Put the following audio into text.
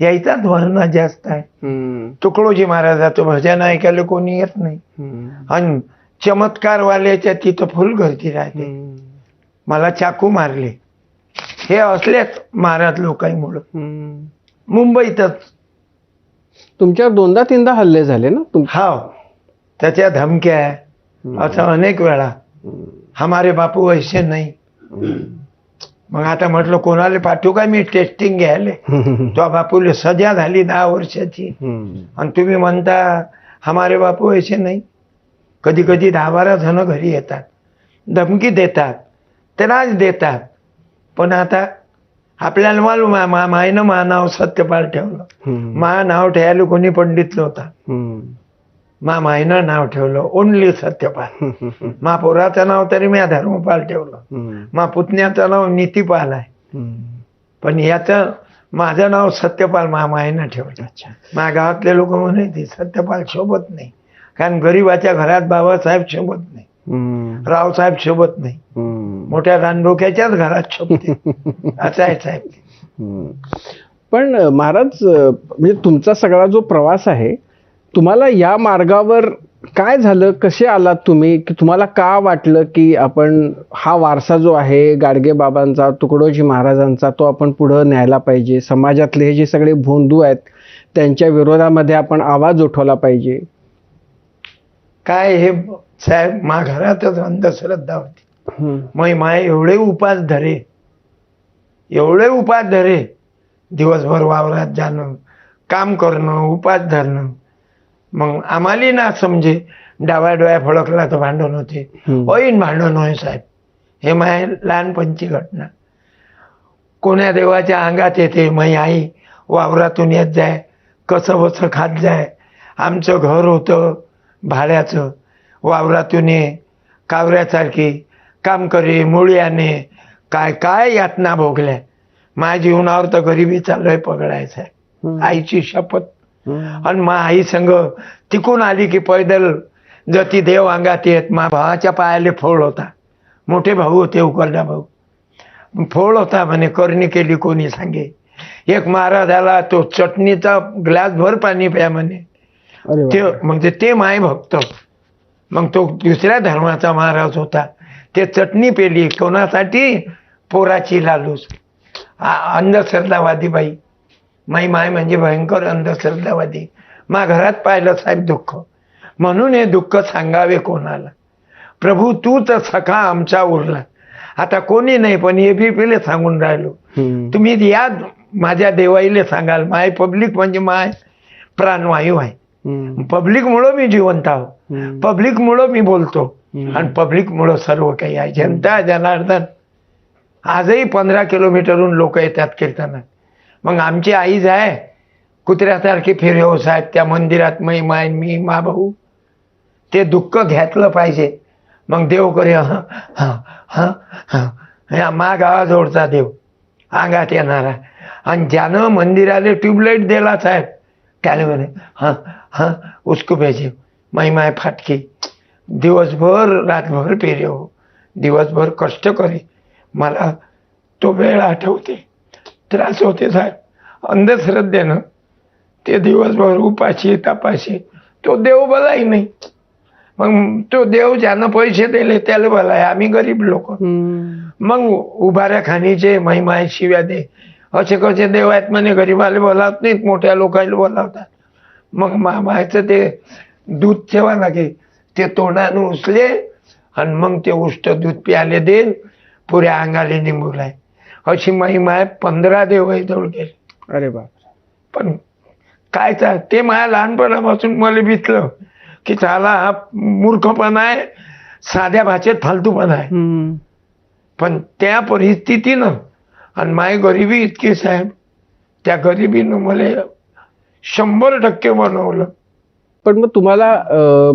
यायचाच वर्ण जास्त आहे. तुकडोजी महाराजाचं भजन ऐकायला कोणी येत नाही. आणि चमत्कारवाल्याच्या तिथं फुल गर्दी राहते. मला चाकू मारले हे असलेच महाराज लोकांमुळं. मुंबईतच तुमच्यावर 2दा-3दा हल्ले झाले ना? हाव, त्याच्या धमक्या असं अनेक वेळा. हमारे बापू ऐसे नाही. मग आता म्हटलं कोणाला पाठवू का मी टेस्टिंग घ्यायला. तो बापूला सजा झाली 10 वर्षाची आणि तुम्ही म्हणता हमारे बापू ऐसे नाही. कधी कधी 10-12 जण घरी येतात, धमकी देतात, त्रास देतात. पण आता आपल्याला मालूम आहे मायनं मा नाव सत्यपाल ठेवलं. मा नाव ठेवायला कोणी पंडित नव्हता. मायनं नाव ठेवलं ओनली सत्यपाल. मा पोराचं नाव तरी मी धर्मपाल ठेवलं. मा पुतण्याचं नाव नीतीपाल आहे. पण याचं माझं नाव सत्यपाल मायनं ठेवलं. माझ्या गावातले लोक म्हणायचे सत्यपाल शोभत नाही, कारण गरीबाच्या घरात बाबासाहेब शोभत नाही, रावसाहेब शोभत नाही, मोठ्या रानडोक्याच्याच घरात शोभते. असं आहे साहेब. पण महाराज, म्हणजे तुमचा सगळा जो प्रवास आहे, तुम्हाला या मार्गावर काय झालं, कसे आलात तुम्ही, की तुम्हाला का वाटलं की आपण हा वारसा जो आहे गाडगे बाबांचा, तुकडोजी महाराजांचा, तो आपण पुढे न्यायला पाहिजे, समाजातले हे जे सगळे भोंदू आहेत त्यांच्या विरोधामध्ये आपण आवाज उठवला पाहिजे? काय हे साहेब, मा घरातच अंधश्रद्धा होती. मग माय एवढे उपास धरे, दिवसभर वावरात जाणं, काम करणं, उपास धरणं. मग आम्हाला ना समजे डाव्या डोळ्या फळकला तर भांडण होते. होईन भांडण होय साहेब, हे माय लहानपणची घटना. कोण्या देवाच्या अंगात येते. मै आई वावरातून येत जाय, कसं बसं खात जाय. आमचं घर होतं भाड्याचं. वावरातून ये, कावऱ्यासारखी काम करे, मुळ्याने काय काय यातना भोगल्या. माझ्या जीवनावर तर गरिबीचा लय पगडायचा. आईची शपथ. आणि मा आई संग तिकून आली की पैदल जती देव अंगात येत. मा भावाच्या पायाले फोड होता. मोठे भाऊ होते, उकरडा भाऊ. फोड होता म्हणे, करणी केली कोणी सांगे. एक महाराज आला, तो चटणीचा ग्लास भर पाणी प्या म्हणे. ते म्हणजे ते माय भक्त. मग तो दुसऱ्या धर्माचा महाराज होता. ते चटणी पेली कोणासाठी, पोराची लालूस. अंधश्रद्धावादी बाई. माय म्हणजे भयंकर अंधश्रद्धावादी. मा घरात पाहिलं साहेब दुःख. म्हणून हे दुःख सांगावे कोणाला. प्रभू तूच सखा आमचा उरला. आता कोणी नाही, पण ABPले सांगून राहिलो. तुम्ही या माझ्या देवाईले सांगाल. माय पब्लिक म्हणजे माय प्राणवायू आहे. पब्लिक मुळे मी जिवंत आहो, पब्लिक मुळे मी बोलतो, आणि पब्लिक मुळे सर्व काही आहे. जनता जनार्दन. आजही 15 किलोमीटरहून लोक येतात कीर्तनात. मग आमची आई जाय कुत्र्यासारखी फिरव साहेब त्या मंदिरात. माय मी मा भाऊ ते दुःख घेतलं पाहिजे. मग देव करे मा गावाजवळचा देव अंगात येणारा. आणि ज्यानं मंदिराला ट्यूबलाईट दिला साहेब त्याला म्हणे उसको भेजे. माय फाटकी. दिवसभर रातभर फिरव, दिवसभर कष्ट करे. मला तो वेळ आठवते. त्रास होते साहेब. अंधश्रद्धेनं ते दिवसभर उपाशी तापाशी. तो देव भलाही नाही. मग तो देव ज्यानं पैसे दिले त्याला भलाय. आम्ही गरीब लोक. मग उभाऱ्या खाणीचे माय शिव्या दे. असे कसे देव आहेत म्हणे, गरीबाला बोलावत नाहीत, मोठ्या लोकांना बोलावतात. मग मायचं ते दूध ठेवा लागे. ते तोंडानं उचले आणि मग ते उष्ट दूध प्याले देईल. पुऱ्या अंगाले निंबूलाय. अशी माय 15 देव जवळ गेले. अरे बाप. पण काय ते माझ्या लहानपणापासून मला भितलं की चाला हा मूर्खपणा आहे, साध्या भाषेत फालतूपणा आहे. पण त्या परिस्थितीनं आणि माय गरिबी इतकी साहेब, त्या गरिबीनं मला 100% बनवलं. पण मग तुम्हाला